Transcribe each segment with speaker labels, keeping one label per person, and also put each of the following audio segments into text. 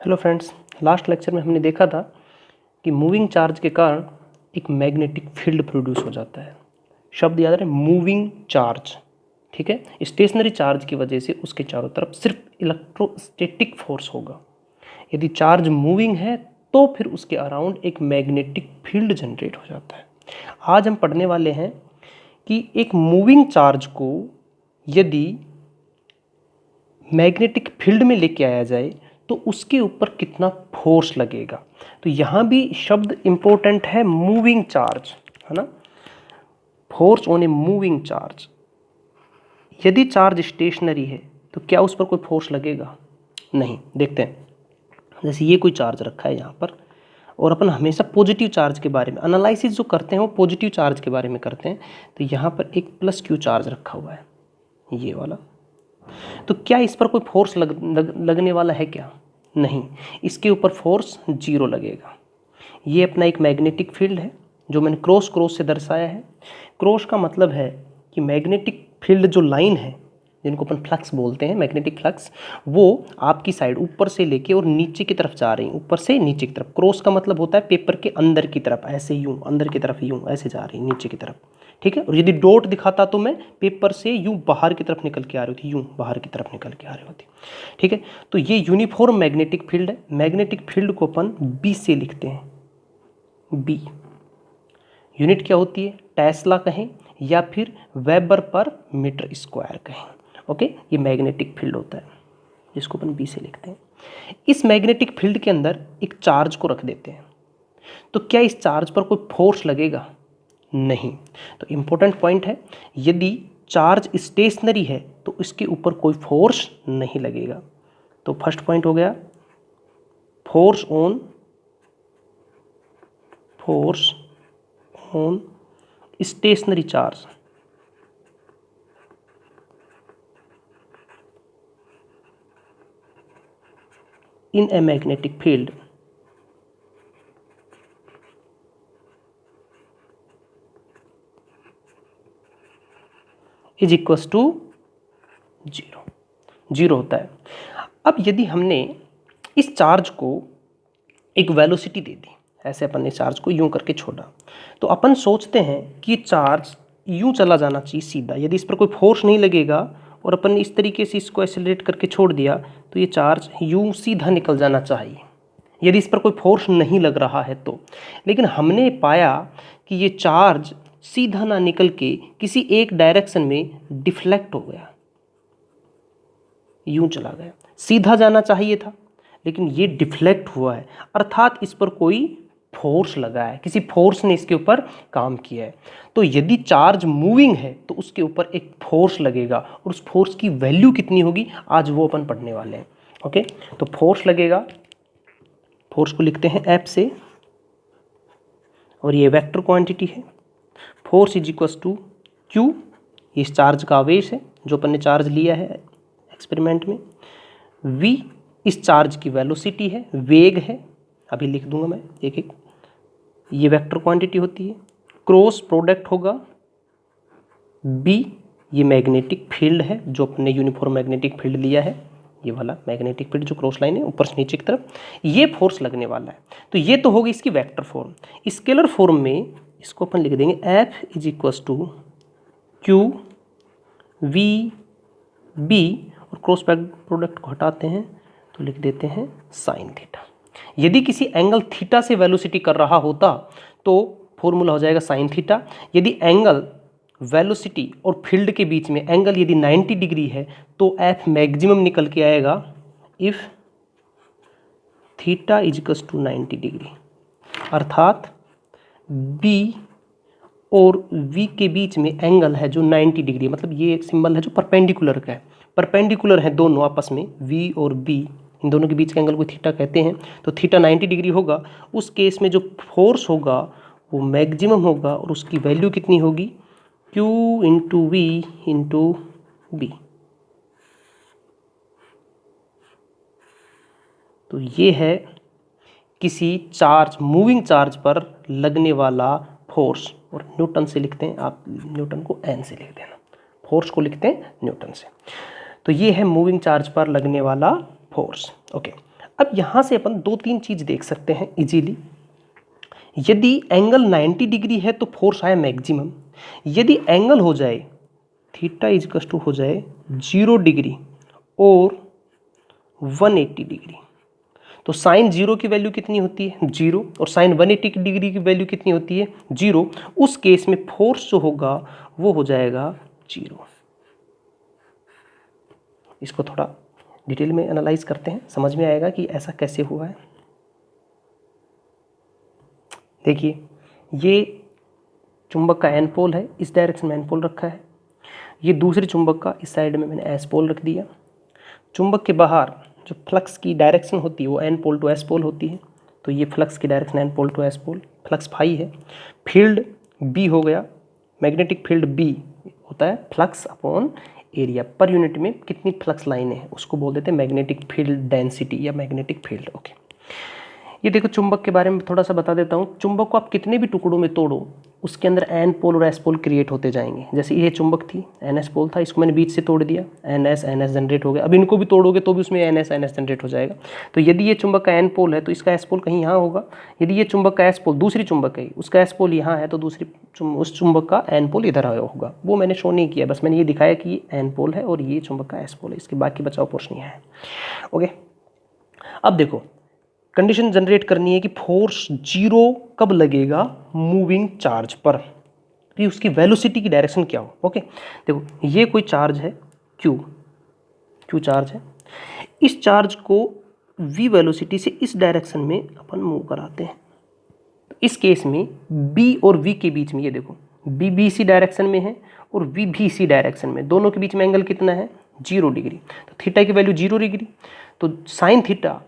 Speaker 1: Hello friends, last lecture में हमने देखा था कि मूविंग चार्ज के कारण एक मैग्नेटिक फील्ड प्रोड्यूस हो जाता है। शब्द याद रहे, मूविंग चार्ज। ठीक है, स्टेशनरी चार्ज की वजह से उसके चारों तरफ सिर्फ इलेक्ट्रोस्टैटिक फोर्स होगा। यदि चार्ज मूविंग है तो फिर उसके अराउंड एक मैग्नेटिक फील्ड जनरेट हो जाता है। आज हम पढ़ने वाले हैं कि एक मूविंग चार्ज को यदि मैग्नेटिक फील्ड में लेके आया जाए तो उसके ऊपर कितना फोर्स लगेगा। तो यहाँ भी शब्द इंपॉर्टेंट है, मूविंग चार्ज, है ना। Force on a moving charge. यदि चार्ज स्टेशनरी है तो क्या उस पर कोई फोर्स लगेगा? नहीं। देखते हैं, जैसे ये कोई चार्ज रखा है यहाँ पर, और अपन हमेशा पॉजिटिव चार्ज के बारे में एनालिसिस जो करते हैं वो पॉजिटिव चार्ज के बारे में करते हैं। तो यहाँ पर एक प्लस क्यू चार्ज रखा हुआ है, ये वाला। तो क्या इस पर कोई फोर्स लगने वाला है क्या? नहीं, इसके ऊपर फोर्स 0 लगेगा। ये अपना एक मैग्नेटिक फील्ड है जो मैंने क्रॉस से दर्शाया है। क्रॉस का मतलब है कि मैग्नेटिक फील्ड जो लाइन है, जिनको अपन फ्लक्स बोलते हैं, मैग्नेटिक फ्लक्स, वो आपकी साइड ऊपर से लेके और नीचे की तरफ जा रही है, ऊपर से नीचे की तरफ। क्रॉस का मतलब होता है पेपर के अंदर की तरफ, ऐसे यूं अंदर की तरफ, यूं ऐसे जा रही है नीचे की तरफ। ठीक है, और यदि डॉट दिखाता तो मैं पेपर से यूं बाहर की तरफ निकल के आ रही होती, यूं बाहर की तरफ निकल के आ रही होती। ठीक है, तो ये यूनिफॉर्म मैग्नेटिक फील्ड है। मैग्नेटिक फील्ड को अपन बी से लिखते हैं, बी। यूनिट क्या होती है? टेस्ला कहें या फिर वेबर पर मीटर स्क्वायर कहें। ओके, ये मैग्नेटिक फील्ड होता है, जिसको अपन बी से लिखते हैं। इस मैग्नेटिक फील्ड के अंदर एक चार्ज को रख देते हैं, तो क्या इस चार्ज पर कोई फोर्स लगेगा? नहीं। तो इंपॉर्टेंट पॉइंट है, यदि चार्ज स्टेशनरी है तो इसके ऊपर कोई फोर्स नहीं लगेगा। तो फर्स्ट पॉइंट हो गया, force on stationary charge. In a magnetic field is equals to 0। 0 होता है। अब यदि हमने इस चार्ज को एक वेलोसिटी दे दी, ऐसे अपन ने चार्ज को यूं करके छोड़ा, तो अपन सोचते हैं कि चार्ज यूं चला जाना चाहिए सीधा। यदि इस पर कोई फोर्स नहीं लगेगा और अपन ने इस तरीके से इसको एक्सेलरेट करके छोड़ दिया तो ये चार्ज यूं सीधा निकल जाना चाहिए, यदि इस पर कोई फोर्स नहीं लग रहा है तो। लेकिन हमने पाया कि ये चार्ज सीधा ना निकल के किसी एक डायरेक्शन में डिफ्लेक्ट हो गया, यूं चला गया। सीधा जाना चाहिए था लेकिन ये डिफ्लेक्ट हुआ है, अर्थात इस पर कोई फोर्स लगा है, किसी फोर्स ने इसके ऊपर काम किया है। तो यदि चार्ज मूविंग है तो उसके ऊपर एक फोर्स लगेगा, और उस फोर्स की वैल्यू कितनी होगी आज वो अपन पढ़ने वाले हैं। ओके, तो फोर्स लगेगा, फोर्स को लिखते हैं एफ से, और ये वेक्टर क्वांटिटी है। Force is equals to Q, इस चार्ज का आवेश है जो अपन ने चार्ज लिया है एक्सपेरिमेंट में। वी इस चार्ज की वेलोसिटी है, वेग है, अभी लिख दूंगा मैं एक एक। ये वेक्टर क्वांटिटी होती है। क्रॉस प्रोडक्ट होगा। बी ये मैग्नेटिक फील्ड है जो अपने यूनिफॉर्म मैग्नेटिक फील्ड लिया है, ये वाला मैग्नेटिक फील्ड जो क्रॉस लाइन है ऊपर से नीचे की तरफ, ये फोर्स लगने वाला है। तो ये तो होगी इसकी वेक्टर फॉर्म। स्केलर फॉर्म में इसको अपन लिख देंगे F is equals to Q we B, और क्रॉस प्रोडक्ट को हटाते हैं तो लिख देते हैं साइन थीटा। यदि किसी एंगल थीटा से वेलोसिटी कर रहा होता तो फॉर्मूला हो जाएगा साइन थीटा। यदि एंगल वेलोसिटी और फील्ड के बीच में एंगल यदि 90 डिग्री है तो एफ मैक्सिमम निकल के आएगा if theta is equals to 90 degree, अर्थात बी और वी के बीच में एंगल है जो 90 डिग्री, मतलब ये एक सिंबल है जो परपेंडिकुलर का है, परपेंडिकुलर है दोनों आपस में, वी और बी, इन दोनों के बीच का एंगल को थीटा कहते हैं। तो थीटा 90 डिग्री होगा। उस केस में जो फोर्स होगा वो मैक्सिमम होगा, और उसकी वैल्यू कितनी होगी? Q into V into B. तो ये है किसी चार्ज, मूविंग चार्ज पर लगने वाला फोर्स, और न्यूटन से लिखते हैं, आप न्यूटन को एन से लिख देना, फोर्स को लिखते हैं न्यूटन से। तो ये है मूविंग चार्ज पर लगने वाला फोर्स। ओके, अब यहाँ से अपन 2-3 चीज़ देख सकते हैं इजीली। यदि एंगल 90 डिग्री है तो फोर्स आया मैक्सिमम। यदि एंगल हो जाए थीटा इजकस टू हो जाए 0 डिग्री और 180 डिग्री, तो साइन 0 की वैल्यू कितनी होती है 0, और साइन 180 डिग्री की वैल्यू कितनी होती है 0। उस केस में फोर्स जो होगा वो हो जाएगा 0। इसको थोड़ा डिटेल में एनालाइज करते हैं, समझ में आएगा कि ऐसा कैसे हुआ है। देखिए, ये चुंबक का एन पोल है, इस डायरेक्शन में एन पोल रखा है। ये दूसरे चुंबक का इस साइड में मैंने एस पोल रख दिया। चुंबक के बाहर जो फ्लक्स की डायरेक्शन होती है वो N pole to S pole होती है, तो ये फ्लक्स की direction N pole to S pole, flux phi है। फील्ड बी हो गया, मैग्नेटिक फील्ड बी होता है फ्लक्स अपॉन एरिया। पर यूनिट में कितनी फ्लक्स लाइनें हैं उसको बोल देते हैं मैग्नेटिक फील्ड डेंसिटी या मैग्नेटिक फील्ड। ओके, ये देखो चुंबक के बारे में थोड़ा सा बता देता हूँ। चुंबक को आप कितने भी टुकड़ों में तोड़ो उसके अंदर एन पोल और एस पोल क्रिएट होते जाएंगे। जैसे ये चुंबक थी, एन एस पोल था, इसको मैंने बीच से तोड़ दिया, एन एस जनरेट हो गया। अब इनको भी तोड़ोगे तो भी उसमें एन एस जनरेट हो जाएगा। तो यदि ये चुंबक का एन पोल है तो इसका एस पोल कहीं यहाँ होगा। यदि ये चुंबक का एस पोल दूसरी चुंबक है, उसका एस पोल यहाँ है, तो उस चुंबक का एन पोल इधर आया होगा। वो मैंने शो नहीं किया, बस मैंने ये दिखाया कि ये एन पोल है और ये चुंबक का एस पोल है। इसके बाकी बचाव पोर्शन यहाँ है। ओके, अब देखो कंडीशन जनरेट करनी है कि फोर्स 0 कब लगेगा मूविंग चार्ज पर, कि उसकी वेलोसिटी की डायरेक्शन क्या हो। ओके, देखो ये कोई चार्ज है क्यू चार्ज है। इस चार्ज को v वेलोसिटी से इस डायरेक्शन में अपन मूव कराते हैं। इस केस में b और v के बीच में, ये देखो b भी इसी डायरेक्शन में है और v भी इसी डायरेक्शन में, दोनों के बीच में एंगल कितना है 0 डिग्री। तो थीटा की वैल्यू 0 डिग्री, तो साइन थीटा,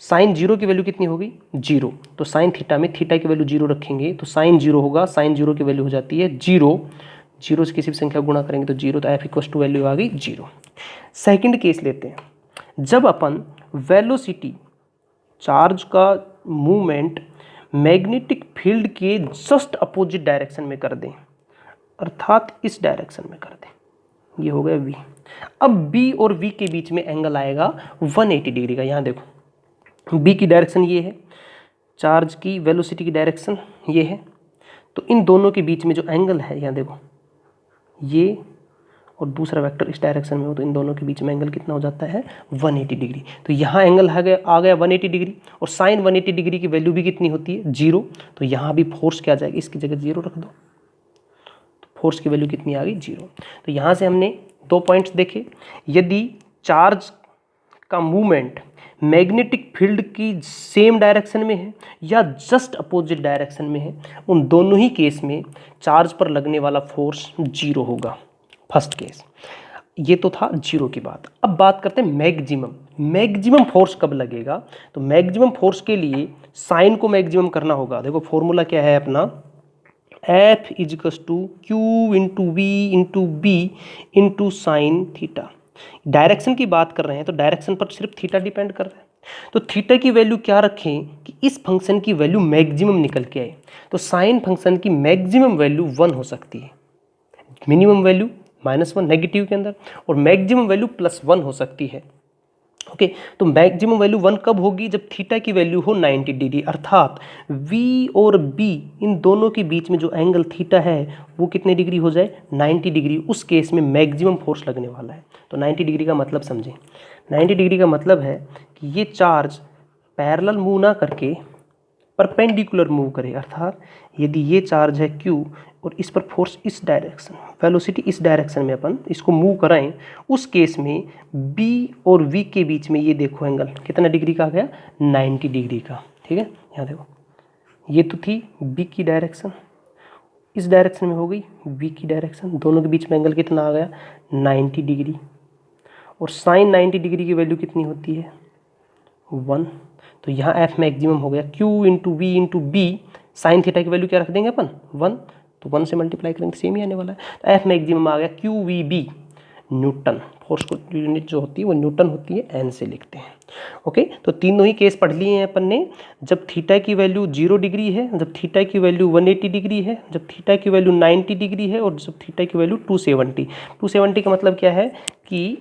Speaker 1: साइन 0 की वैल्यू कितनी होगी 0, तो साइन थीटा में थीटा की वैल्यू 0 रखेंगे तो साइन 0 होगा। साइन 0 की वैल्यू हो जाती है 0, 0 से किसी भी संख्या गुणा करेंगे तो 0, तो एफ इक्वस टू वैल्यू आ गई 0। सेकंड केस लेते हैं, जब अपन वेलोसिटी चार्ज का मूवमेंट मैग्नेटिक फील्ड के जस्ट अपोजिट डायरेक्शन में कर दें, अर्थात इस डायरेक्शन में कर दें, ये हो गया v। अब b और v के बीच में एंगल आएगा 180 डिग्री का। यहाँ देखो b की डायरेक्शन ये है, चार्ज की वेलोसिटी की डायरेक्शन ये है, तो इन दोनों के बीच में जो एंगल है, यहाँ देखो ये और दूसरा वेक्टर इस डायरेक्शन में हो, तो इन दोनों के बीच में एंगल कितना हो जाता है 180 डिग्री। तो यहाँ एंगल आ गया 180 डिग्री, और साइन 180 डिग्री की वैल्यू भी कितनी होती है 0, तो यहाँ भी फोर्स क्या आ जाएगी, इसकी जगह 0 रख दो, तो फोर्स की वैल्यू कितनी आ गई 0। तो यहाँ से हमने 2 पॉइंट्स देखे। यदि चार्ज का मूवमेंट मैग्नेटिक फील्ड की सेम डायरेक्शन में है या जस्ट अपोजिट डायरेक्शन में है, उन दोनों ही केस में चार्ज पर लगने वाला फोर्स 0 होगा, फर्स्ट केस। ये तो था 0 की बात। अब बात करते हैं मैक्सिमम फोर्स कब लगेगा। तो मैक्सिमम फोर्स के लिए साइन को मैक्सिमम करना होगा। देखो फॉर्मूला क्या है अपना, F equals to Q into V into B into sine theta. Direction की बात कर रहे हैं तो डायरेक्शन पर सिर्फ थीटा डिपेंड कर रहा है, तो थीटा की वैल्यू क्या रखें कि इस फंक्शन की वैल्यू मैक्सिमम निकल के आए। तो साइन फंक्शन की मैक्सिमम वैल्यू 1 हो सकती है, मिनिमम वैल्यू -1 नेगेटिव के अंदर, और मैक्सिमम वैल्यू +1 हो सकती है। ओके, तो मैक्सिमम वैल्यू 1 कब होगी, जब थीटा की वैल्यू हो 90 डिग्री, अर्थात v और b इन दोनों के बीच में जो एंगल थीटा है वो कितने डिग्री हो जाए 90 डिग्री। उस केस में मैक्सिमम फोर्स लगने वाला है। तो 90 डिग्री का मतलब समझें, 90 डिग्री का मतलब है कि ये चार्ज पैरेलल मूव ना करके परपेंडिकुलर मूव करे, अर्थात यदि ये चार्ज है q और इस पर फोर्स इस डायरेक्शन, वेलोसिटी इस डायरेक्शन में अपन इसको मूव कराएं, उस केस में b और v के बीच में ये देखो एंगल कितना डिग्री का आ गया 90 डिग्री का। ठीक है, यहाँ देखो ये तो थी b की डायरेक्शन, इस डायरेक्शन में हो गई v की डायरेक्शन, दोनों के बीच में एंगल कितना आ गया 90 डिग्री, और साइन 90 डिग्री की वैल्यू कितनी होती है 1। तो यहाँ f मैक्सिमम हो गया q into V into B, sine theta की वैल्यू क्या रख देंगे अपन 1, तो 1 से मल्टीप्लाई करेंगे सेम ही आने वाला है। तो f मैक्सिमम आ गया Q we B, newton. Force को यूनिट जो होती है वो न्यूटन होती है, एन से लिखते हैं। ओके, तो तीनों ही केस पढ़ लिए हैं अपन ने। जब थीटा की वैल्यू 0 डिग्री है, जब थीटा की वैल्यू 180 डिग्री है, जब थीटा की वैल्यू 90 डिग्री है, और जब थीटा की वैल्यू 270 का मतलब क्या है कि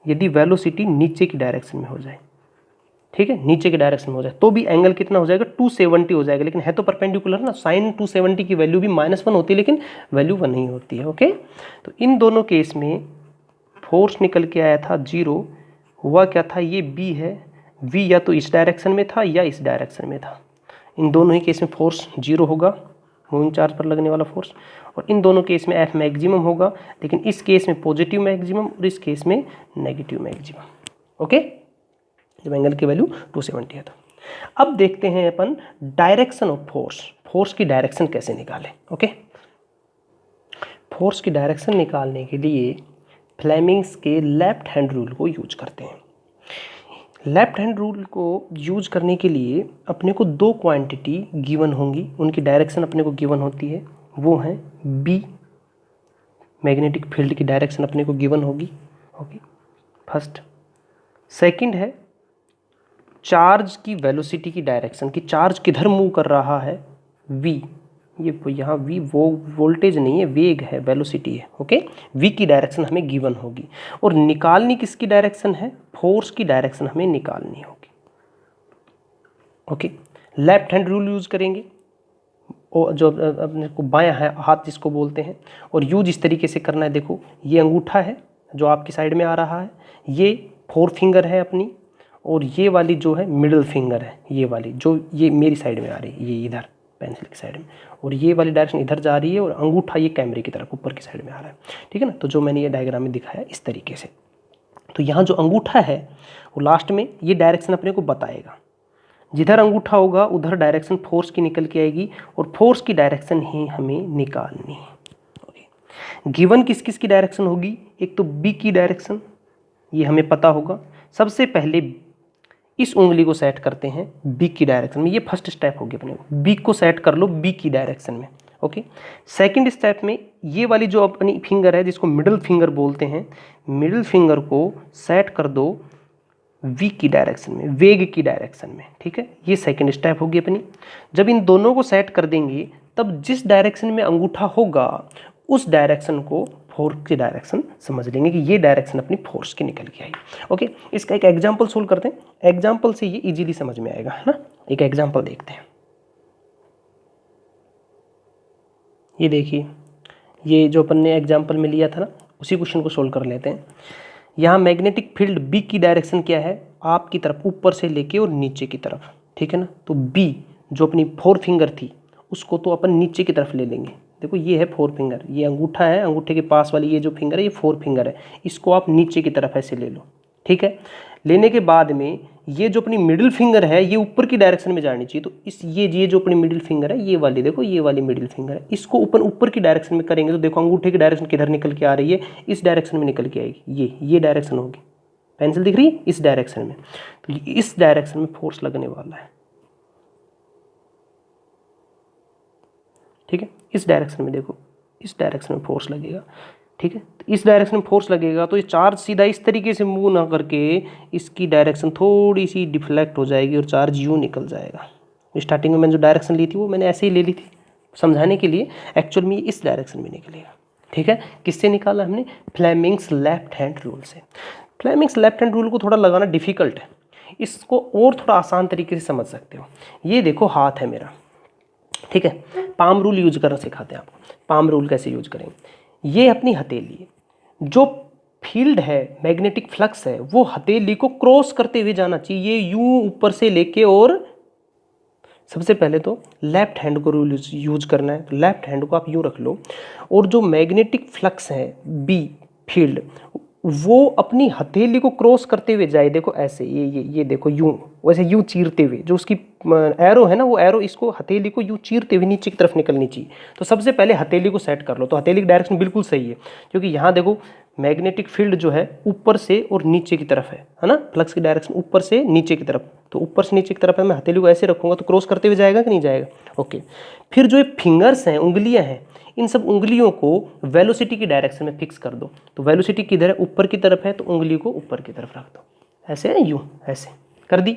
Speaker 1: यदि वेलोसिटी नीचे की डायरेक्शन में हो जाए, ठीक है, नीचे के डायरेक्शन में हो जाए तो भी एंगल कितना हो जाएगा 270 हो जाएगा, लेकिन है तो परपेंडिकुलर ना, साइन 270 की वैल्यू भी -1 होती है लेकिन वैल्यू 1 नहीं होती है। ओके, तो इन दोनों केस में फोर्स निकल के आया था 0, हुआ क्या था, ये बी है, वी या तो इस डायरेक्शन में था या इस डायरेक्शन में था, इन दोनों ही केस में फोर्स 0 होगा, मूविंग चार्ज पर लगने वाला फोर्स, और इन दोनों केस में एफ मैक्सिमम होगा, लेकिन इस केस में पॉजिटिव मैक्सिमम और इस केस में नेगेटिव मैक्सिमम। ओके, जब एंगल की वैल्यू 270 है तो अब देखते हैं अपन डायरेक्शन ऑफ फोर्स, फोर्स की डायरेक्शन कैसे निकालें। ओके, फोर्स की डायरेक्शन निकालने के लिए फ्लेमिंग्स के लेफ्ट हैंड रूल को यूज करते हैं। लेफ्ट हैंड रूल को यूज करने के लिए अपने को दो क्वांटिटी गिवन होंगी, उनकी डायरेक्शन अपने को गिवन होती है, वो हैं बी, मैग्नेटिक फील्ड की डायरेक्शन अपने को गिवन होगी। Okay, first. सेकंड है चार्ज की वेलोसिटी की डायरेक्शन, कि चार्ज किधर मूव कर रहा है, वी, ये यहाँ वी वो वोल्टेज नहीं है, वेग है, वेलोसिटी है। ओके, वी की डायरेक्शन हमें गिवन होगी, और निकालनी किसकी डायरेक्शन है, फोर्स की डायरेक्शन हमें निकालनी होगी। Okay, left hand rule use करेंगे, और जो अपने को बायां है हाथ जिसको बोलते हैं, और यूज इस तरीके से करना है। देखो, ये अंगूठा है जो आपकी साइड में आ रहा है, ये 4 फिंगर है अपनी, और ये वाली जो है मिडिल फिंगर है, ये वाली जो ये मेरी साइड में आ रही है, ये इधर पेंसिल की साइड में, और ये वाली डायरेक्शन इधर जा रही है, और अंगूठा ये कैमरे की तरफ ऊपर की साइड में आ रहा है। ठीक है ना, तो जो मैंने ये डायग्राम में दिखाया इस तरीके से, तो यहाँ जो अंगूठा है वो लास्ट में ये डायरेक्शन अपने को बताएगा, जिधर अंगूठा होगा उधर डायरेक्शन फोर्स की निकल के आएगी, और फोर्स की डायरेक्शन ही हमें निकालनी है। ओके, गिवन किस किस की डायरेक्शन होगी, एक तो बी की डायरेक्शन, ये हमें पता होगा। सबसे पहले इस उंगली को सेट करते हैं बी की डायरेक्शन में, ये फर्स्ट स्टेप हो गया अपने को, बी को सेट कर लो बी की डायरेक्शन में। ओके, सेकंड स्टेप में ये वाली जो अपनी फिंगर है जिसको मिडिल फिंगर बोलते हैं, मिडिल फिंगर को सेट कर दो वी की डायरेक्शन में, वेग की डायरेक्शन में। ठीक है, ये सेकंड स्टेप होगी अपनी। जब इन दोनों को सेट कर देंगे तब जिस डायरेक्शन में अंगूठा होगा उस डायरेक्शन को फोर्स की डायरेक्शन समझ लेंगे कि ये डायरेक्शन अपनी फोर्स की निकल के आई। ओके, इसका एक एग्जांपल सोल्व करते हैं, एग्जांपल से ये इजीली समझ में आएगा, है ना। एक एग्जांपल देखते हैं, ये देखिए, ये जो अपन ने एग्जांपल में लिया था ना, उसी क्वेश्चन को सोल्व कर लेते हैं। यहाँ मैग्नेटिक फील्ड बी की डायरेक्शन क्या है, आपकी तरफ, ऊपर से लेके और नीचे की तरफ। ठीक है ना, तो बी जो अपनी 4 फिंगर थी उसको तो अपन नीचे की तरफ ले लेंगे। देखो, ये है 4 फिंगर, ये अंगूठा है, अंगूठे के पास वाली ये जो फिंगर है ये 4 फिंगर है, इसको आप नीचे की तरफ ऐसे ले लो। ठीक है, लेने के बाद में ये जो अपनी मिडिल फिंगर है ये ऊपर की डायरेक्शन में जानी चाहिए, तो इस ये जो अपनी मिडिल फिंगर है, ये वाली देखो, ये वाली मिडिल फिंगर है, इसको ऊपर की डायरेक्शन में करेंगे तो देखो अंगूठे की डायरेक्शन किधर निकल के आ रही है, इस डायरेक्शन में निकल के आएगी, ये डायरेक्शन होगी, पेंसिल दिख रही है इस डायरेक्शन में, तो इस डायरेक्शन में फोर्स लगने वाला है। ठीक है, इस डायरेक्शन में देखो, इस डायरेक्शन में फोर्स लगेगा। ठीक है, तो इस डायरेक्शन में फोर्स लगेगा तो ये चार्ज सीधा इस तरीके से मूव ना करके इसकी डायरेक्शन थोड़ी सी डिफ्लेक्ट हो जाएगी और चार्ज यूँ निकल जाएगा। स्टार्टिंग में मैंने जो डायरेक्शन ली थी वो मैंने ऐसे ही ले ली थी समझाने के लिए, एक्चुअल में ये इस डायरेक्शन में निकलेगा। ठीक है, किससे निकाला हमने, फ्लेमिंग्स लेफ्ट हैंड रूल से। फ्लेमिंग्स लेफ्ट हैंड रूल को थोड़ा लगाना डिफिकल्ट है, इसको और थोड़ा आसान तरीके से समझ सकते हो। ये देखो हाथ है मेरा, ठीक है, पाम रूल यूज करना सिखाते हैं आपको, पाम रूल कैसे यूज करेंगे। ये अपनी हथेली, जो फील्ड है मैग्नेटिक फ्लक्स है वो हथेली को क्रॉस करते हुए जाना चाहिए, ये यूं ऊपर से लेके, और सबसे पहले तो लेफ्ट हैंड को रूल यूज करना है, तो लेफ्ट हैंड को आप यूं रख लो, और जो मैग्नेटिक फ्लक्स है बी फील्ड वो अपनी हथेली को क्रॉस करते हुए जाए, देखो ऐसे, ये देखो यूं, वैसे यूं चीरते हुए, जो उसकी एरो है ना वो एरो इसको हथेली को यूं चीरते हुए नीचे की तरफ निकलनी चाहिए। तो सबसे पहले हथेली को सेट कर लो, तो हथेली की डायरेक्शन बिल्कुल सही है, क्योंकि यहाँ देखो मैग्नेटिक फील्ड जो है ऊपर से और नीचे की तरफ है ना, फ्लक्स की डायरेक्शन ऊपर से नीचे की तरफ, तो ऊपर से नीचे की तरफ है, मैं हथेली को ऐसे रखूँगा तो क्रॉस करते हुए जाएगा कि नहीं जाएगा। ओके, फिर जो ये फिंगर्स हैं, उंगलियाँ हैं, इन सब उंगलियों को वेलोसिटी की डायरेक्शन में फिक्स कर दो, तो वेलोसिटी किधर है, ऊपर की तरफ है, तो उंगली को ऊपर की तरफ रख दो, ऐसे है यूँ, ऐसे कर दी,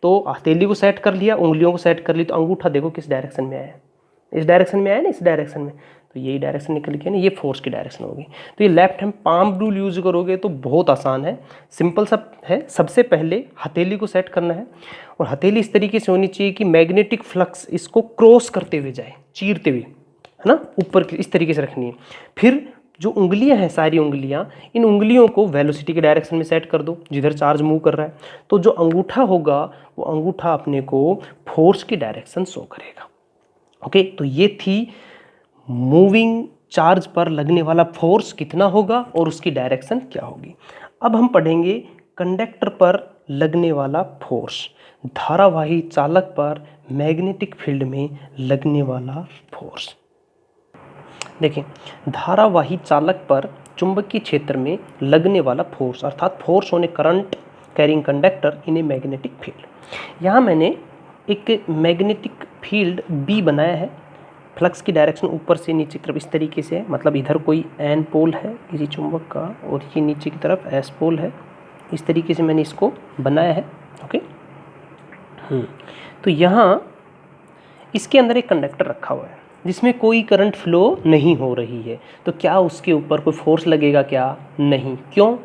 Speaker 1: तो हथेली को सेट कर लिया, उंगलियों को सेट कर ली, तो अंगूठा देखो किस डायरेक्शन में आया, इस डायरेक्शन में आया ना, इस डायरेक्शन में, तो यही डायरेक्शन निकल के ना ये फोर्स की डायरेक्शन होगी। तो ये left hand palm rule use करोगे तो बहुत आसान है, सिंपल सब है। सबसे पहले हथेली को सेट करना है और हथेली इस तरीके से होनी चाहिए कि मैग्नेटिक फ्लक्स इसको क्रॉस करते हुए जाए, चीरते हुए, है ना, ऊपर इस तरीके से रखनी है। फिर जो उंगलियां हैं, सारी उंगलियां, इन उंगलियों को वेलोसिटी के डायरेक्शन में सेट कर दो जिधर चार्ज मूव कर रहा है। तो जो अंगूठा होगा वो अंगूठा अपने को फोर्स की डायरेक्शन शो करेगा। ओके, तो ये थी मूविंग चार्ज पर लगने वाला फोर्स कितना होगा और उसकी डायरेक्शन क्या होगी। अब हम पढ़ेंगे कंडक्टर पर लगने वाला फोर्स, धारावाही चालक पर मैग्नेटिक फील्ड में लगने वाला फोर्स। देखें, धारावाही चालक पर चुंबकीय क्षेत्र में लगने वाला फोर्स अर्थात force on a current carrying conductor in a magnetic field. यहाँ मैंने एक मैग्नेटिक फील्ड बी बनाया है। फ्लक्स की डायरेक्शन ऊपर से नीचे की तरफ इस तरीके से है, मतलब इधर कोई एन पोल है किसी चुंबक का और ये नीचे की तरफ एस पोल है। इस तरीके से मैंने इसको बनाया है। ओके, तो यहाँ इसके अंदर एक कंडक्टर रखा हुआ है जिसमें कोई करंट फ्लो नहीं हो रही है। तो क्या उसके ऊपर कोई फोर्स लगेगा? क्या नहीं। क्यों?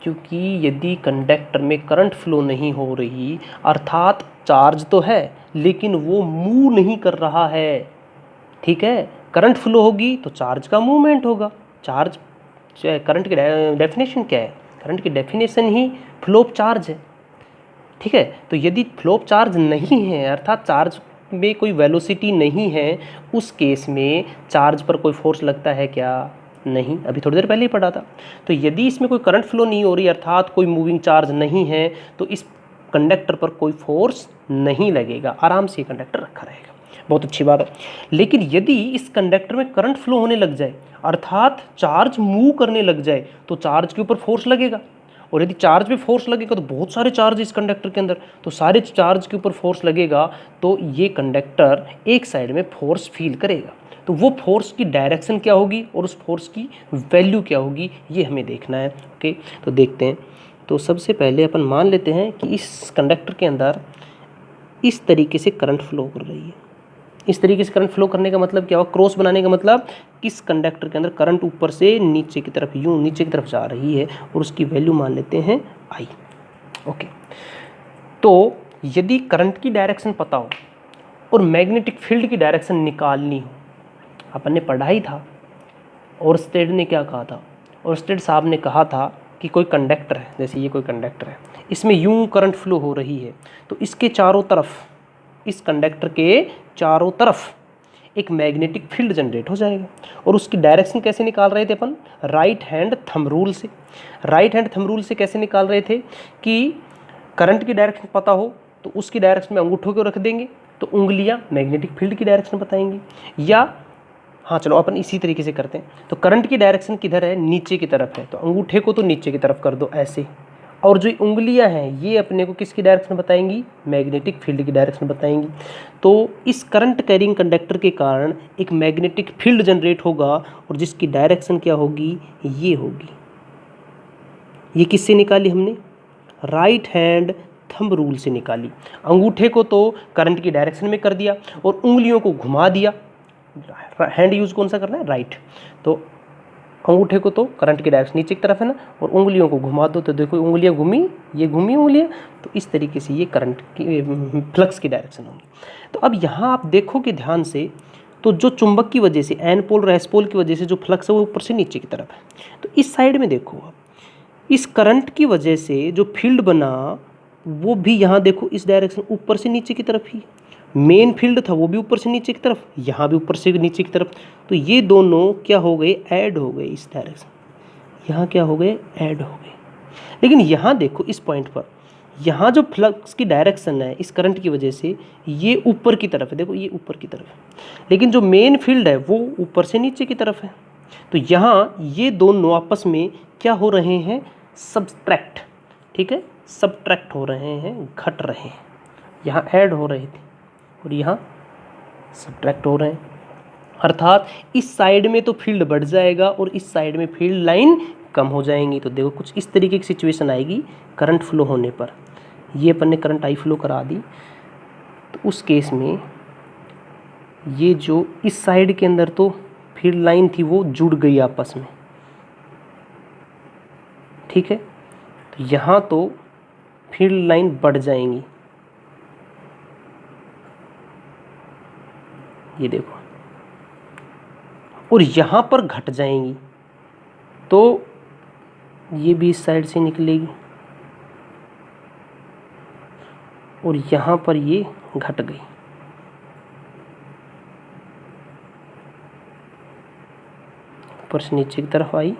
Speaker 1: क्योंकि यदि कंडक्टर में करंट फ्लो नहीं हो रही अर्थात चार्ज तो है लेकिन वो मूव नहीं कर रहा है। ठीक है, करंट फ्लो होगी तो चार्ज का मूवमेंट होगा। चार्ज, करंट की डेफिनेशन क्या है? करंट की definition he flow of charge है। ठीक है, तो यदि फ्लो ऑफ चार्ज नहीं है अर्थात चार्ज में कोई वेलोसिटी नहीं है, उस केस में चार्ज पर कोई फोर्स लगता है क्या? नहीं, अभी थोड़ी देर पहले ही पढ़ा था। तो यदि इसमें कोई करंट फ्लो नहीं हो रही अर्थात कोई मूविंग चार्ज नहीं है तो इस कंडक्टर पर कोई फोर्स नहीं लगेगा, आराम से कंडक्टर रखा रहेगा। बहुत अच्छी बात है। लेकिन यदि इस कंडक्टर में करंट फ्लो होने लग जाए अर्थात चार्ज मूव करने लग जाए तो चार्ज के ऊपर फोर्स लगेगा। और यदि चार्ज पे फोर्स लगेगा तो बहुत सारे चार्ज इस कंडक्टर के अंदर, तो सारे चार्ज के ऊपर फोर्स लगेगा तो ये कंडक्टर एक साइड में फोर्स फील करेगा। तो वो फोर्स की डायरेक्शन क्या होगी और उस फोर्स की वैल्यू क्या होगी ये हमें देखना है। ओके, तो देखते हैं। तो सबसे पहले अपन मान लेते हैं कि इस कंडक्टर के अंदर इस तरीके से करंट फ्लो कर रही है। इस तरीके से करंट फ्लो करने का मतलब क्या हुआ? क्रॉस बनाने का मतलब किस कंडक्टर के अंदर करंट ऊपर से नीचे की तरफ, यूं नीचे की तरफ जा रही है और उसकी वैल्यू मान लेते हैं आई। ओके, तो यदि करंट की डायरेक्शन पता हो और मैग्नेटिक फील्ड की डायरेक्शन निकालनी हो, अपन ने पढ़ा ही था। और स्टेड ने क्या कहा था? और स्टेड साहब ने कहा था कि कोई कंडक्टर है, जैसे ये कोई कंडक्टर है, इसमें यूं करंट फ्लो हो रही है तो इसके चारों तरफ, इस कंडक्टर के चारों तरफ एक मैग्नेटिक फील्ड जनरेट हो जाएगा। और उसकी डायरेक्शन कैसे निकाल रहे थे अपन? राइट हैंड थंब रूल से। राइट हैंड थंब रूल से कैसे निकाल रहे थे कि करंट की डायरेक्शन पता हो तो उसकी डायरेक्शन में अंगूठों को रख देंगे तो उंगलियां मैग्नेटिक फील्ड की डायरेक्शन बताएंगी। या हाँ चलो अपन इसी तरीके से करते हैं। तो करंट की डायरेक्शन किधर है? नीचे की तरफ है, तो अंगूठे को तो नीचे की तरफ कर दो ऐसे। और जो उंगलियां हैं ये अपने को किसकी डायरेक्शन बताएंगी? मैग्नेटिक फील्ड की डायरेक्शन बताएंगी। तो इस करंट कैरिंग कंडक्टर के कारण एक मैग्नेटिक फील्ड जनरेट होगा और जिसकी डायरेक्शन क्या होगी? ये होगी। ये किससे निकाली हमने? राइट हैंड थंब रूल से निकाली। अंगूठे को तो करंट की डायरेक्शन में कर दिया और उंगलियों को घुमा दिया। हैंड यूज कौन सा करना है? राइट। तो अंगूठे को तो करंट की डायरेक्शन नीचे की तरफ है ना, और उंगलियों को घुमा दो तो देखो उंगलियां घूमी, ये घूमी उंगलियां, तो इस तरीके से ये करंट की फ्लक्स की डायरेक्शन होगी। तो अब यहाँ आप देखोगे ध्यान से, तो जो चुंबक की वजह से एन पोल और एस पोल की वजह से जो फ्लक्स है वो ऊपर से नीचे की तरफ है। तो इस साइड में देखो आप, इस करंट की वजह से जो फील्ड बना वो भी यहाँ देखो इस डायरेक्शन ऊपर से नीचे की तरफ ही। मेन फील्ड था वो भी ऊपर से नीचे की तरफ, यहाँ भी ऊपर से नीचे की तरफ। तो ये दोनों क्या हो गए? ऐड हो गए इस डायरेक्शन। यहाँ क्या हो गए? ऐड हो गए। लेकिन यहाँ देखो इस पॉइंट पर, यहाँ जो फ्लक्स की डायरेक्शन है इस करंट की वजह से ये ऊपर की तरफ है, देखो ये ऊपर की तरफ है। लेकिन जो मेन फील्ड है वो ऊपर से नीचे की तरफ है। तो यहाँ ये दोनों आपस में क्या हो रहे हैं? सब्सट्रैक्ट। ठीक है, सब्ट्रैक्ट हो रहे हैं, घट रहे हैं। यहाँ ऐड हो रहे थे और यहाँ सब्ट्रैक्ट हो रहे हैं। अर्थात इस साइड में तो फील्ड बढ़ जाएगा और इस साइड में फील्ड लाइन कम हो जाएंगी। तो देखो कुछ इस तरीके की सिचुएशन आएगी करंट फ्लो होने पर। ये अपन ने करंट आई फ्लो करा दी, तो उस केस में ये जो इस साइड के अंदर तो फील्ड लाइन थी वो जुड़ गई आपस में, ठीक है। तो यहाँ तो फील्ड लाइन बढ़ जाएंगी, ये देखो, और यहाँ पर घट जाएंगी, तो ये भी इस साइड से निकलेगी और यहाँ पर ये घट गई, ऊपर से नीचे की तरफ आई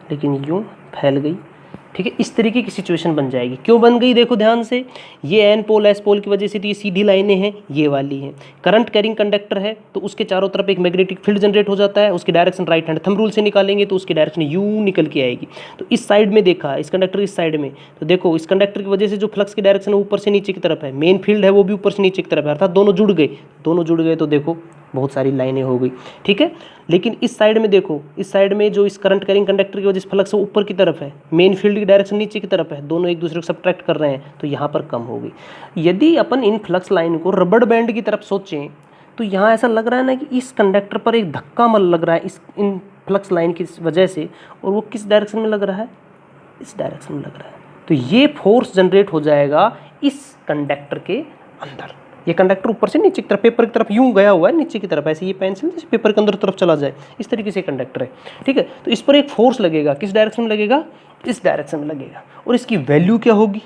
Speaker 1: लेकिन यूँ फैल गई, ठीक है। इस तरीके की सिचुएशन बन जाएगी। क्यों बन गई देखो ध्यान से, ये एन पोल एस पोल की वजह से, तो ये सीधी लाइनें हैं, ये वाली हैं। करंट कैरिंग कंडक्टर है तो उसके चारों तरफ एक मैग्नेटिक फील्ड जनरेट हो जाता है, उसकी direction right hand thumb rule से निकालेंगे तो उसकी डायरेक्शन यू निकल के आएगी। तो इस साइड में देखा, इस कंडक्टर इस साइड में, तो देखो इस कंडक्टर की वजह से जो फ्लक्स की डायरेक्शन है ऊपर से नीचे की तरफ है, मेन फील्ड है वो भी ऊपर से नीचे की तरफ है, अर्थात दोनों जुड़ गए, दोनों जुड़ गए तो देखो बहुत सारी लाइनें हो गई, ठीक है। लेकिन इस साइड में देखो, इस साइड में जो इस करंट कैरिंग कंडक्टर की वजह से फ्लक्स ऊपर की तरफ है, मेन फील्ड की डायरेक्शन नीचे की तरफ है, दोनों एक दूसरे को सब्ट्रैक्ट कर रहे हैं, तो यहाँ पर कम हो गई। यदि अपन इन फ्लक्स लाइन को रबड़ बैंड की तरफ सोचें तो यहाँ ऐसा लग रहा है ना कि इस कंडक्टर पर एक धक्का मल लग रहा है इस इन फ्लक्स लाइन की वजह से, और वो किस डायरेक्शन में लग रहा है, इस डायरेक्शन में लग रहा है। तो ये फोर्स जनरेट हो जाएगा इस कंडक्टर के अंदर। ये कंडक्टर ऊपर से नीचे की तरफ, पेपर की तरफ यूं गया हुआ है नीचे की तरफ, ऐसे ये पेंसिल जैसे पेपर के अंदर तरफ चला जाए, इस तरीके से कंडक्टर है, ठीक है। तो इस पर एक फोर्स लगेगा, किस डायरेक्शन में लगेगा, इस डायरेक्शन में लगेगा, और इसकी वैल्यू क्या होगी,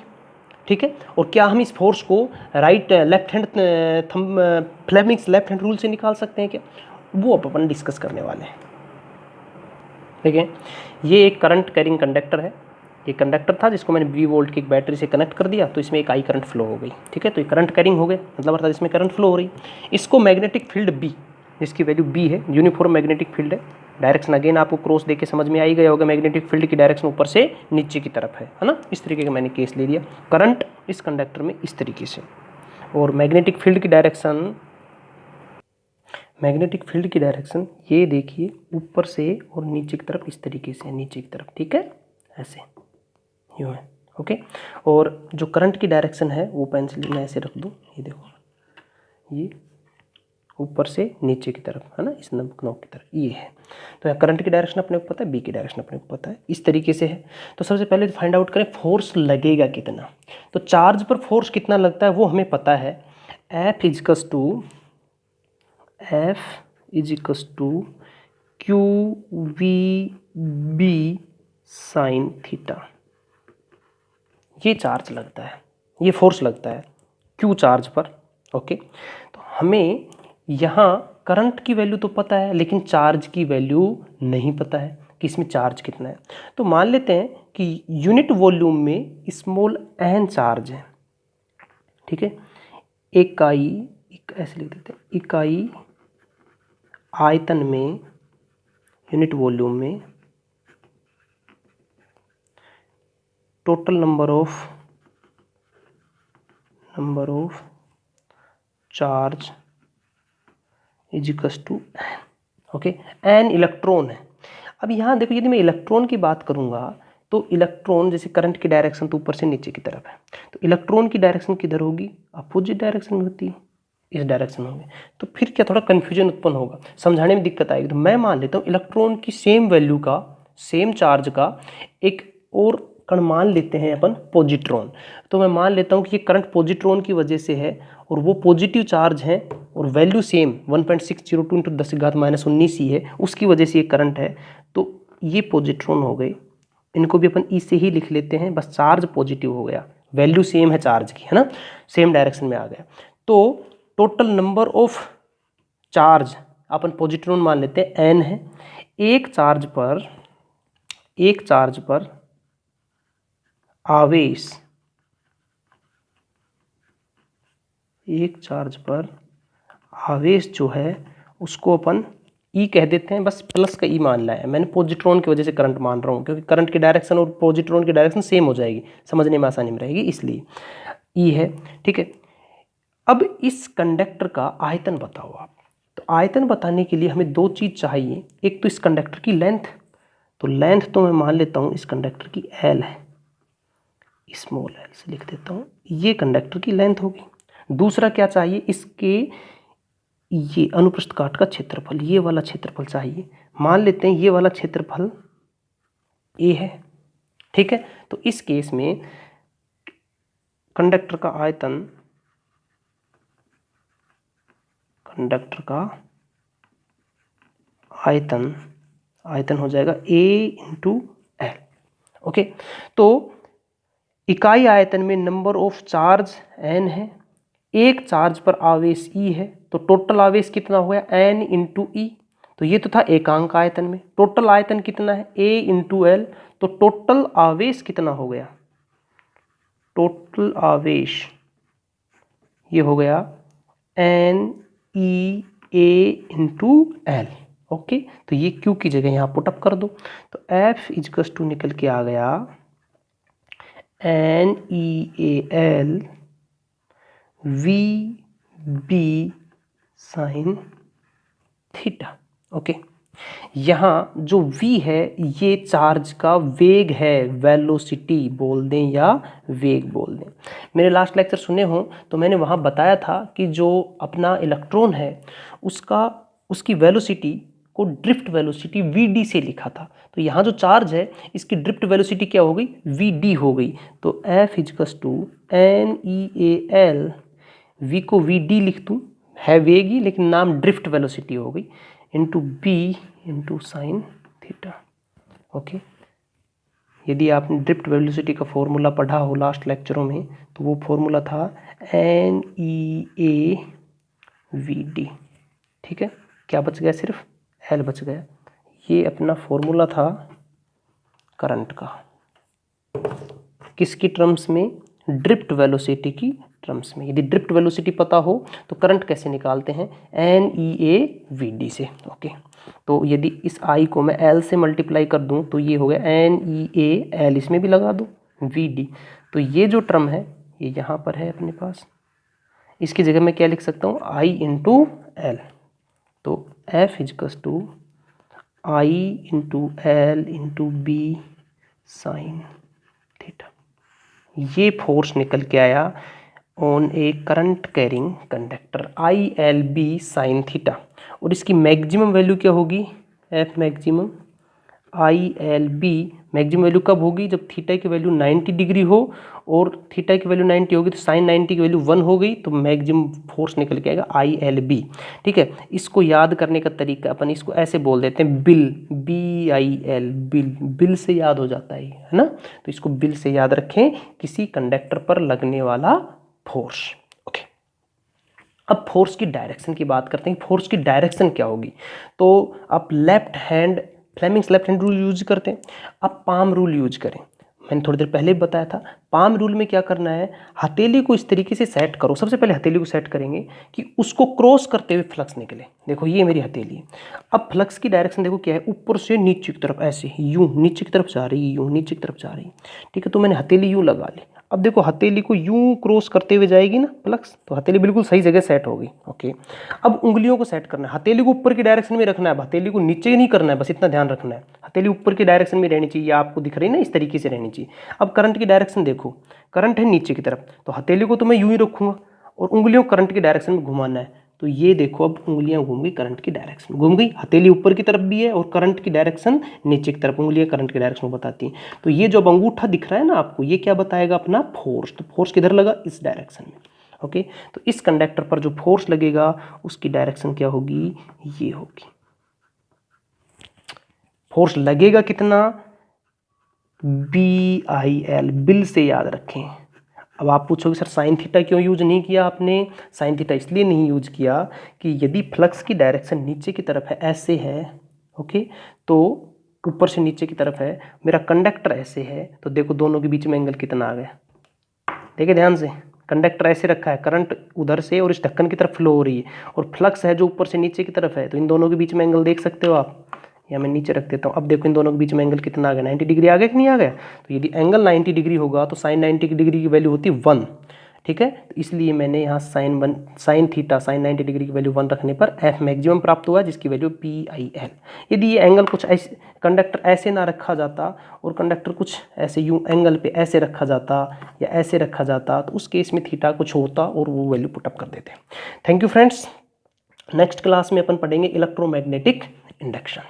Speaker 1: ठीक है। और क्या हम इस फोर्स को right left hand Fleming's left hand rule से निकाल सकते हैं क्या, वो अब अपन डिस्कस करने वाले हैं, ठीक है। ये एक करंट कैरिंग कंडक्टर है, ये कंडक्टर था जिसको मैंने 20 वोल्ट की एक बैटरी से कनेक्ट कर दिया, तो इसमें एक आई करंट फ्लो हो गई, ठीक है। तो ये करंट कैरिंग हो गया, मतलब अर्थात इसमें करंट फ्लो हो रही। इसको मैग्नेटिक फील्ड बी, जिसकी वैल्यू बी है, यूनिफॉर्म मैग्नेटिक फील्ड है। डायरेक्शन अगेन आपको क्रॉस देके समझ में आई गया होगा, मैग्नेटिक फील्ड की डायरेक्शन ऊपर से नीचे की तरफ है ना। इस तरीके का मैंने केस ले लिया, करंट इस कंडक्टर में इस तरीके से, और मैग्नेटिक फील्ड की डायरेक्शन, मैग्नेटिक फील्ड की डायरेक्शन ये देखिए ऊपर से और नीचे की तरफ इस तरीके से, नीचे की तरफ, ठीक है, ऐसे यूँ है, ओके। और जो करंट की डायरेक्शन है वो पेंसिल में ऐसे रख दूँ, ये देखो, ये ऊपर से नीचे की तरफ है ना, इस नोक की तरफ ये है। तो यहाँ करंट की डायरेक्शन अपने को पता है, बी की डायरेक्शन अपने को पता है, इस तरीके से है। तो सबसे पहले फाइंड आउट करें फोर्स लगेगा कितना। तो चार्ज पर फोर्स कितना लगता है वो हमें पता है, एफ इजिकस to Q we B sine theta, ये चार्ज लगता है, ये फोर्स लगता है क्यू चार्ज पर, ओके। तो हमें यहाँ करंट की वैल्यू तो पता है लेकिन चार्ज की वैल्यू नहीं पता है कि इसमें चार्ज कितना है। तो मान लेते हैं कि यूनिट वॉल्यूम में स्मॉल एन चार्ज है, ठीक है। इकाई, ऐसे लिख देते हैं, इकाई आयतन में, यूनिट वॉल्यूम में total number of charge is equals to N, okay. N electron है। अब यहाँ देखो यदि मैं इलेक्ट्रॉन की बात करूँगा तो इलेक्ट्रॉन जैसे करंट की डायरेक्शन तो ऊपर से नीचे की तरफ है, तो इलेक्ट्रॉन की डायरेक्शन किधर होगी, अपोजिट डायरेक्शन में होती है, इस डायरेक्शन में होगी। तो फिर क्या थोड़ा कन्फ्यूजन उत्पन्न होगा, समझाने में दिक्कत आएगी। तो मैं मान लेता हूँ इलेक्ट्रॉन की सेम वैल्यू का, सेम चार्ज का एक और कण मान लेते हैं अपन, पॉजिट्रॉन। तो मैं मान लेता हूँ कि ये करंट पॉजिट्रॉन की वजह से है और वो पॉजिटिव चार्ज है और वैल्यू सेम 1.602 इंटू 10⁻⁻19 ही है, उसकी वजह से ये करंट है। तो ये पॉजिट्रॉन हो गए, इनको भी अपन ई से ही लिख लेते हैं, बस चार्ज पॉजिटिव हो गया, वैल्यू सेम है चार्ज की, है ना, सेम डायरेक्शन में आ गया। तो total number of charge upon positron मान लेते हैं एन है। एक चार्ज पर आवेश, एक चार्ज पर आवेश जो है उसको अपन ई कह देते हैं, बस प्लस का ई मान लाया है मैंने, पॉजिट्रॉन की वजह से करंट मान रहा हूँ क्योंकि करंट की डायरेक्शन और पॉजिट्रॉन की डायरेक्शन सेम हो जाएगी, समझने में आसानी में रहेगी, इसलिए ई है, ठीक है। अब इस कंडक्टर का आयतन बताओ आप। तो आयतन बताने के लिए हमें दो चीज़ चाहिए, एक तो इस कंडक्टर की लेंथ, तो लेंथ तो मैं मान लेता हूँ इस कंडक्टर की एल है, स्मॉल एल से लिख देता हूँ, ये कंडक्टर की लेंथ होगी। दूसरा क्या चाहिए, इसके ये अनुप्रस्थ काट का क्षेत्रफल, ये वाला क्षेत्रफल चाहिए। मान लेते हैं ये वाला क्षेत्रफल ए है, ठीक है। तो इस केस में कंडक्टर का आयतन, कंडक्टर का आयतन, आयतन हो जाएगा A इंटू एल। ओके, तो इकाई आयतन में नंबर ऑफ चार्ज n है, एक चार्ज पर आवेश E है, तो टोटल आवेश कितना हो गया n इंटू ई। तो ये तो था एकांक आयतन में, टोटल आयतन कितना है A इंटू एल। तो टोटल आवेश कितना हो गया, टोटल आवेश ये हो गया n e a into L. Okay, तो ये Q की जगह यहाँ पुटअप कर दो, तो F इजकस टू निकल के आ गया n e a l v b sine theta. Okay, यहाँ जो v है ये चार्ज का वेग है, वेलोसिटी बोल दें या वेग बोल दें। मेरे लास्ट लेक्चर सुने हो तो मैंने वहाँ बताया था कि जो अपना इलेक्ट्रॉन है उसकी वेलोसिटी को ड्रिफ्ट वेलोसिटी vd से लिखा था। तो यहाँ जो चार्ज है इसकी ड्रिफ्ट वेलोसिटी क्या हो गई, vd हो गई। तो F इजकस to n e a l, v को vd लिख दूँ, है वेग ही लेकिन नाम ड्रिफ्ट वेलोसिटी हो गई, into b into sine theta. Okay, यदि आपने ड्रिफ्ट वेलोसिटी का फॉर्मूला पढ़ा हो लास्ट लेक्चरों में तो वो फॉर्मूला था n e a v d। ठीक है, क्या बच गया, सिर्फ L बच गया। ये अपना फॉर्मूला था करंट का, किसकी टर्म्स में, ड्रिफ्ट वेलोसिटी की टर्म्स में। यदि ड्रिफ्ट वेलोसिटी पता हो तो करंट कैसे निकालते हैं, n e a v d से। ओके, तो यदि इस I को मैं L से मल्टीप्लाई कर दूं तो ये हो गया n e a l, इसमें भी लगा दो v d। तो ये जो टर्म है ये यहाँ पर है अपने पास, इसकी जगह मैं क्या लिख सकता हूँ, I इंटू एल। तो F इजकस to I into L into B sine theta. ये फोर्स निकल के आया on a current carrying conductor ILB sine theta. और इसकी मैक्सिमम वैल्यू क्या होगी, F maximum ILB maximum value कब होगी, जब थीटा की वैल्यू 90 डिग्री हो, और थीटा की वैल्यू 90 होगी तो साइन 90 की वैल्यू 1 हो गई, तो मैक्सिमम फोर्स निकल के आएगा ILB। ठीक है, इसको याद करने का तरीका अपन इसको ऐसे बोल देते हैं बिल, BIL, बिल, बिल से याद हो जाता है ना। तो इसको बिल से याद रखें, किसी कंडक्टर पर लगने वाला फोर्स। ओके, अब फोर्स की डायरेक्शन की बात करते हैं, फोर्स की डायरेक्शन क्या होगी। तो आप left hand, Fleming's left hand rule use करते हैं, आप पाम रूल यूज करें। मैंने थोड़ी देर पहले भी बताया था, पाम रूल में क्या करना है, हथेली को इस तरीके से सेट करो। सबसे पहले हथेली को सेट करेंगे कि उसको क्रॉस करते हुए फ्लक्स निकले। देखो ये मेरी हथेली है, अब फ्लक्स की डायरेक्शन देखो क्या है, ऊपर से नीचे की तरफ, ऐसे यूं नीचे की तरफ जा रही, यूं नीचे की तरफ जा रही। ठीक है, तो मैंने हथेली यूं लगा ली। अब देखो हथेली को यूं क्रॉस करते हुए जाएगी ना फ्लक्स, तो हथेली बिल्कुल सही जगह सेट होगी। ओके, अब उंगलियों को सेट करना है, हथेली को ऊपर की डायरेक्शन में रखना है, हथेली को नीचे नहीं करना है, बस इतना ध्यान रखना है, हथेली ऊपर की डायरेक्शन में रहनी चाहिए, आपको दिख रही है ना, इस तरीके से रहनी चाहिए। अब करंट की डायरेक्शन देखो, करंट है नीचे की तरफ, तो हथेली को तो मैं यूं ही रखूंगा और उंगलियों को करंट की डायरेक्शन में घुमाना है। तो ये देखो अब उंगलियां घूम गई करंट की डायरेक्शन, घूम गई, हथेली ऊपर की तरफ भी है और करंट की डायरेक्शन नीचे की तरफ, उंगलियां करंट की डायरेक्शन बताती हैं। तो ये जो अंगूठा दिख रहा है ना आपको, ये क्या बताएगा, अपना फोर्स। तो फोर्स किधर लगा, इस डायरेक्शन में। ओके, तो इस कंडक्टर पर जो फोर्स लगेगा उसकी डायरेक्शन क्या होगी, ये होगी। फोर्स लगेगा कितना, BIL, बिल से याद रखें। अब आप पूछोगे सर साइन थीटा क्यों यूज नहीं किया आपने, साइन थीटा इसलिए नहीं यूज किया कि यदि फ्लक्स की डायरेक्शन नीचे की तरफ है, ऐसे है, ओके, तो ऊपर से नीचे की तरफ है, मेरा कंडक्टर ऐसे है, तो देखो दोनों के बीच में एंगल कितना आ गया, देखिए ध्यान से, कंडक्टर ऐसे रखा है, करंट उधर से और इस ढक्कन की तरफ फ्लो हो रही है, और फ्लक्स है जो ऊपर से नीचे की तरफ है, तो इन दोनों के बीच में एंगल देख सकते हो आप, या मैं नीचे रख देता हूँ। अब देखो इन दोनों के बीच में एंगल कितना आ गया, 90 डिग्री आ गया कि नहीं आ गया। तो यदि एंगल 90 डिग्री होगा तो साइन 90 डिग्री की वैल्यू होती है 1। ठीक है, तो इसलिए मैंने यहाँ साइन थीटा, साइन 90 डिग्री की वैल्यू 1 रखने पर F मैक्सिमम प्राप्त हुआ, जिसकी वैल्यू PIL। यदि ये एंगल कुछ ऐसे, कंडक्टर ऐसे ना रखा जाता और कंडक्टर कुछ ऐसे यूं एंगल पे ऐसे रखा जाता या ऐसे रखा जाता, तो उस केस में थीटा कुछ होता और वो वैल्यू पुटअप कर देते। Thank you friends, next class में अपन पढ़ेंगे इलेक्ट्रोमैग्नेटिक इंडक्शन।